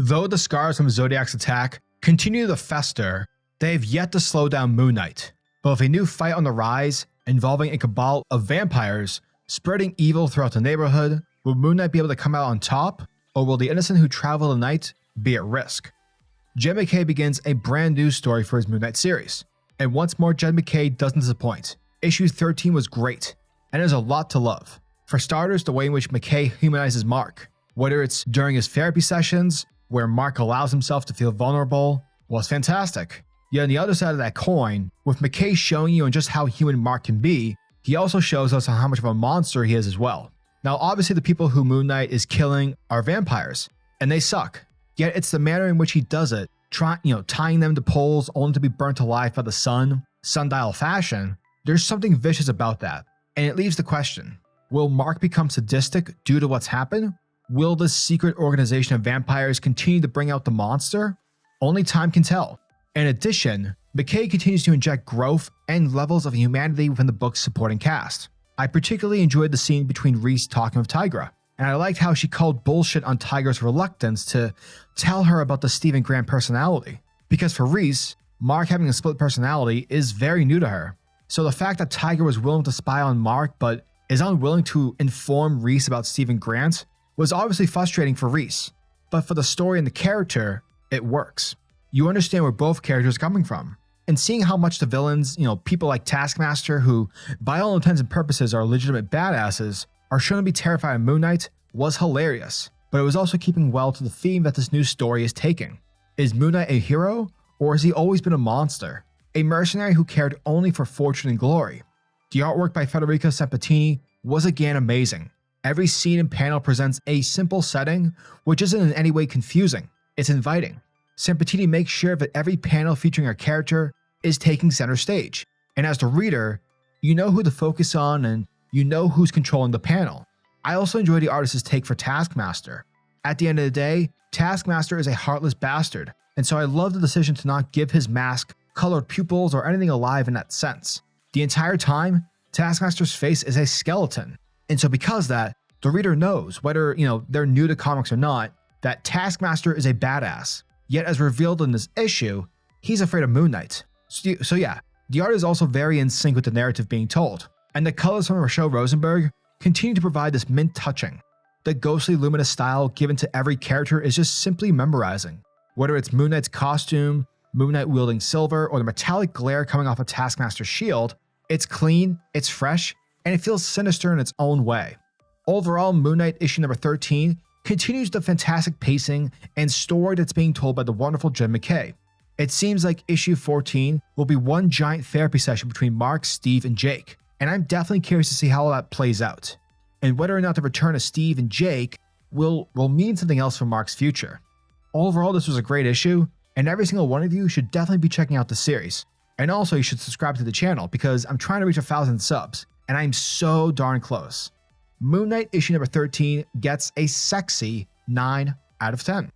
Though the scars from Zodiac's attack continue to fester, they have yet to slow down Moon Knight. But with a new fight on the rise, involving a cabal of vampires spreading evil throughout the neighborhood, will Moon Knight be able to come out on top, or will the innocent who travel the night be at risk? Jed MacKay begins a brand new story for his Moon Knight series, and once more Jed MacKay doesn't disappoint. Issue 13 was great, and there's a lot to love. For starters, the way in which MacKay humanizes Mark, whether it's during his therapy sessions, where Mark allows himself to feel vulnerable, was fantastic. Yet on the other side of that coin, with MacKay showing you just how human Mark can be, he also shows us how much of a monster he is as well. Now obviously the people who Moon Knight is killing are vampires, and they suck. Yet it's the manner in which he does it, tying them to poles only to be burnt alive by the sun, sundial fashion. There's something vicious about that, and it leaves the question, will Mark become sadistic due to what's happened? Will this secret organization of vampires continue to bring out the monster? Only time can tell. In addition, MacKay continues to inject growth and levels of humanity within the book's supporting cast. I particularly enjoyed the scene between Reese talking with Tigra, and I liked how she called bullshit on Tigra's reluctance to tell her about the Stephen Grant personality. Because for Reese, Mark having a split personality is very new to her. So the fact that Tigra was willing to spy on Mark but is unwilling to inform Reese about Stephen Grant was obviously frustrating for Reese. But for the story and the character, it works. You understand where both characters are coming from. And seeing how much the villains, people like Taskmaster, who by all intents and purposes are legitimate badasses, are shown to be terrified of Moon Knight was hilarious. But it was also keeping well to the theme that this new story is taking. Is Moon Knight a hero, or has he always been a monster? A mercenary who cared only for fortune and glory? The artwork by Federico Sabatini was again amazing. Every scene and panel presents a simple setting, which isn't in any way confusing. It's inviting. Sabatini makes sure that every panel featuring a character is taking center stage. And as the reader, you know who to focus on and you know who's controlling the panel. I also enjoy the artist's take for Taskmaster. At the end of the day, Taskmaster is a heartless bastard, and so I love the decision to not give his mask colored pupils or anything alive in that sense. The entire time, Taskmaster's face is a skeleton. And so because that, the reader knows, whether they're new to comics or not, that Taskmaster is a badass. Yet as revealed in this issue, he's afraid of Moon Knight. So yeah, the art is also very in sync with the narrative being told. And the colors from Rochelle Rosenberg continue to provide this mint touching. The ghostly luminous style given to every character is just simply memorizing. Whether it's Moon Knight's costume, Moon Knight wielding silver, or the metallic glare coming off of Taskmaster's shield, it's clean, it's fresh, and it feels sinister in its own way. Overall, Moon Knight issue number 13 continues the fantastic pacing and story that's being told by the wonderful Jed MacKay. It seems like issue 14 will be one giant therapy session between Mark, Steve, and Jake, and I'm definitely curious to see how all that plays out, and whether or not the return of Steve and Jake will mean something else for Mark's future. Overall, this was a great issue, and every single one of you should definitely be checking out the series. And also, you should subscribe to the channel because I'm trying to reach 1,000 subs, and I'm so darn close. Moon Knight issue number 13 gets a sexy 9 out of 10.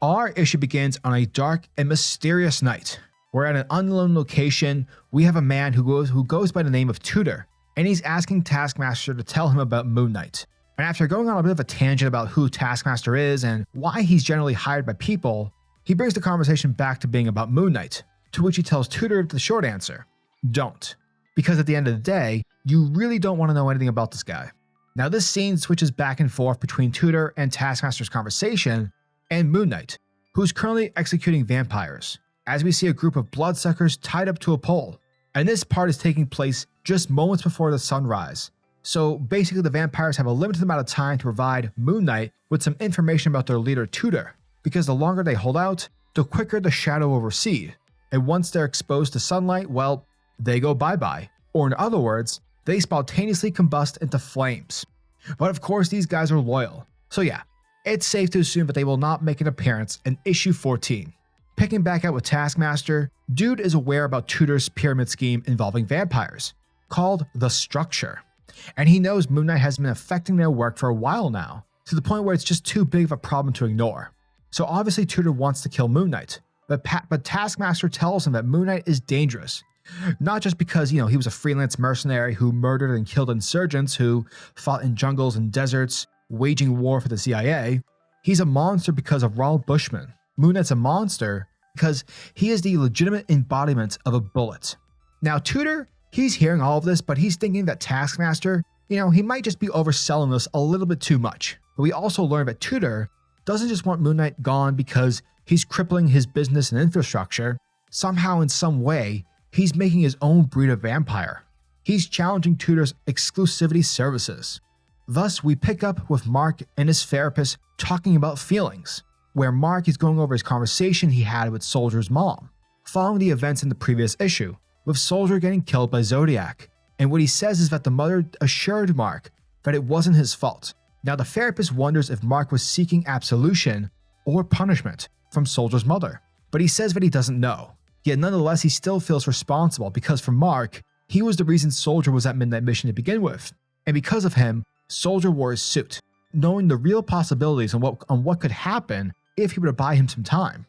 Our issue begins on a dark and mysterious night. We're at an unknown location. We have a man who goes by the name of Tudor, and he's asking Taskmaster to tell him about Moon Knight. And after going on a bit of a tangent about who Taskmaster is and why he's generally hired by people, he brings the conversation back to being about Moon Knight, to which he tells Tudor the short answer: don't. Because at the end of the day, you really don't want to know anything about this guy. Now this scene switches back and forth between Tudor and Taskmaster's conversation and Moon Knight, who's currently executing vampires, as we see a group of bloodsuckers tied up to a pole. And this part is taking place just moments before the sunrise. So basically the vampires have a limited amount of time to provide Moon Knight with some information about their leader Tudor, because the longer they hold out, the quicker the shadow will recede. And once they're exposed to sunlight, well, they go bye-bye. Or in other words, they spontaneously combust into flames. But of course these guys are loyal. So yeah, it's safe to assume that they will not make an appearance in issue 14. Picking back out with Taskmaster, Dude is aware about Tudor's pyramid scheme involving vampires, called the Structure. And he knows Moon Knight has been affecting their work for a while now, to the point where it's just too big of a problem to ignore. So obviously Tudor wants to kill Moon Knight, but Taskmaster tells him that Moon Knight is dangerous, Not just because, he was a freelance mercenary who murdered and killed insurgents who fought in jungles and deserts, waging war for the CIA. He's a monster because of Raoul Bushman. Moon Knight's a monster because he is the legitimate embodiment of a bullet. Now, Tutor, he's hearing all of this, but he's thinking that Taskmaster, he might just be overselling this a little bit too much. But we also learn that Tutor doesn't just want Moon Knight gone because he's crippling his business and infrastructure. Somehow, in some way, he's making his own breed of vampire. He's challenging Tutor's exclusivity services. Thus, we pick up with Mark and his therapist talking about feelings, where Mark is going over his conversation he had with Soldier's mom, following the events in the previous issue, with Soldier getting killed by Zodiac. And what he says is that the mother assured Mark that it wasn't his fault. Now, the therapist wonders if Mark was seeking absolution or punishment from Soldier's mother, but he says that he doesn't know. Yet nonetheless, he still feels responsible because for Mark, he was the reason Soldier was at Midnight Mission to begin with. And because of him, Soldier wore his suit, knowing the real possibilities on what could happen if he were to buy him some time.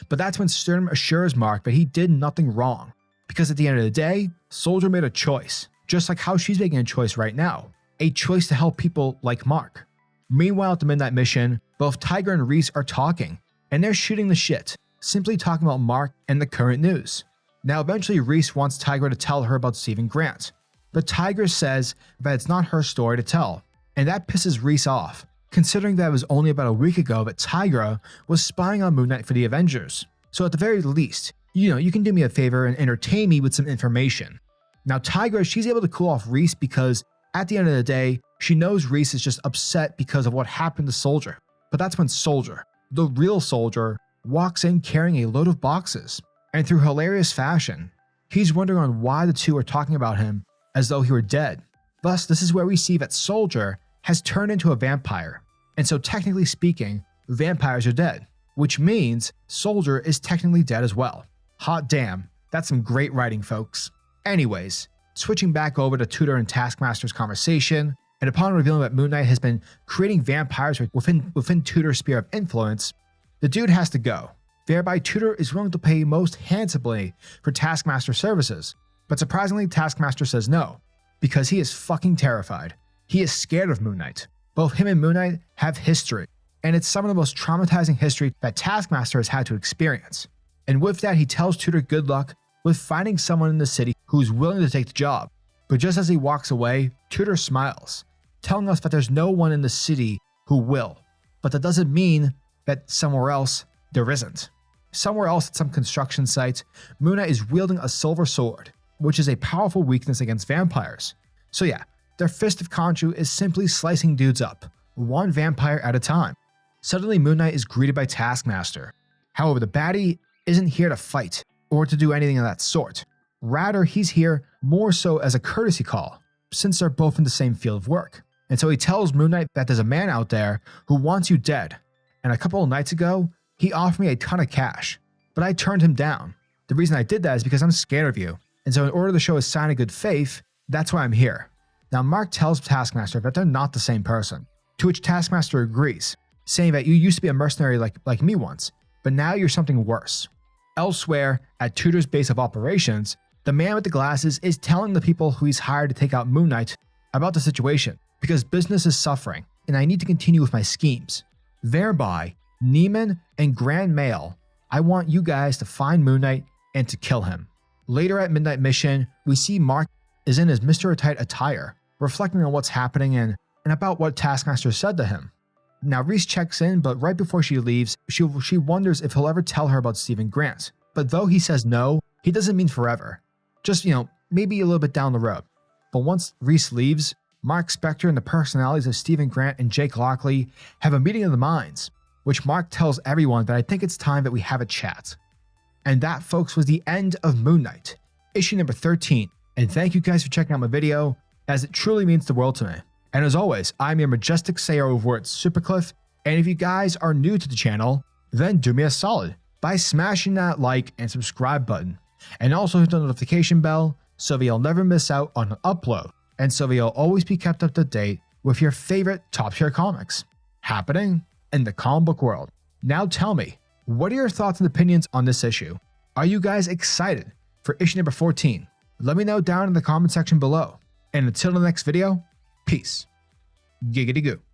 But that's when Sternum assures Mark that he did nothing wrong, because at the end of the day, Soldier made a choice, just like how she's making a choice right now, a choice to help people like Mark. Meanwhile, at the Midnight Mission, both Tigra and Reese are talking, and they're shooting the shit, simply talking about Mark and the current news. Now, eventually, Reese wants Tigra to tell her about Stephen Grant, but Tigra says that it's not her story to tell, and that pisses Reese off, considering that it was only about a week ago that Tigra was spying on Moon Knight for the Avengers. So at the very least, you can do me a favor and entertain me with some information. Now, Tigra, she's able to cool off Reese because at the end of the day, she knows Reese is just upset because of what happened to Soldier. But that's when Soldier, the real Soldier, walks in carrying a load of boxes, and through hilarious fashion, he's wondering on why the two are talking about him as though he were dead. Thus, this is where we see that Soldier has turned into a vampire, and so technically speaking, vampires are dead, which means Soldier is technically dead as well. Hot damn, that's some great writing, folks. Anyways, switching back over to Tutor and Taskmaster's conversation, and upon revealing that Moon Knight has been creating vampires within Tutor's sphere of influence, the dude has to go. Thereby, Tutor is willing to pay most handsomely for Taskmaster services, but surprisingly, Taskmaster says no, because he is fucking terrified. He is scared of Moon Knight. Both him and Moon Knight have history, and it's some of the most traumatizing history that Taskmaster has had to experience. And with that, he tells Tutor good luck with finding someone in the city who's willing to take the job. But just as he walks away, Tutor smiles, telling us that there's no one in the city who will. But that doesn't mean that somewhere else there isn't. Somewhere else at some construction site, Moon Knight is wielding a silver sword, which is a powerful weakness against vampires. So yeah, their Fist of Khonshu is simply slicing dudes up, one vampire at a time. Suddenly, Moon Knight is greeted by Taskmaster. However, the baddie isn't here to fight or to do anything of that sort. Rather, he's here more so as a courtesy call, since they're both in the same field of work. And so he tells Moon Knight that there's a man out there who wants you dead. And a couple of nights ago, he offered me a ton of cash, but I turned him down. The reason I did that is because I'm scared of you. And so in order to show a sign of good faith, that's why I'm here. Now, Mark tells Taskmaster that they're not the same person, to which Taskmaster agrees, saying that you used to be a mercenary like me once, but now you're something worse. Elsewhere, at Tutor's base of operations, the man with the glasses is telling the people who he's hired to take out Moon Knight about the situation, because business is suffering, and I need to continue with my schemes. Thereby, Neiman and Grand Mail, I want you guys to find Moon Knight and to kill him. Later at Midnight Mission, we see Mark is in his Mr. Tight attire, reflecting on what's happening and about what Taskmaster said to him. Now, Reese checks in, but right before she leaves, she wonders if he'll ever tell her about Stephen Grant. But though he says no, he doesn't mean forever. Just, maybe a little bit down the road. But once Reese leaves, Mark Spector and the personalities of Stephen Grant and Jake Lockley have a meeting of the minds, which Mark tells everyone that I think it's time that we have a chat. And that, folks, was the end of Moon Knight, issue number 13. And thank you guys for checking out my video, as it truly means the world to me. And as always, I'm your majestic sayer over at SuperCliff, and if you guys are new to the channel, then do me a solid by smashing that like and subscribe button, and also hit the notification bell so that you'll never miss out on an upload, and so that you'll always be kept up to date with your favorite top tier comics happening in the comic book world. Now tell me, what are your thoughts and opinions on this issue? Are you guys excited for issue number 14? Let me know down in the comment section below. And until the next video, peace. Giggity goo.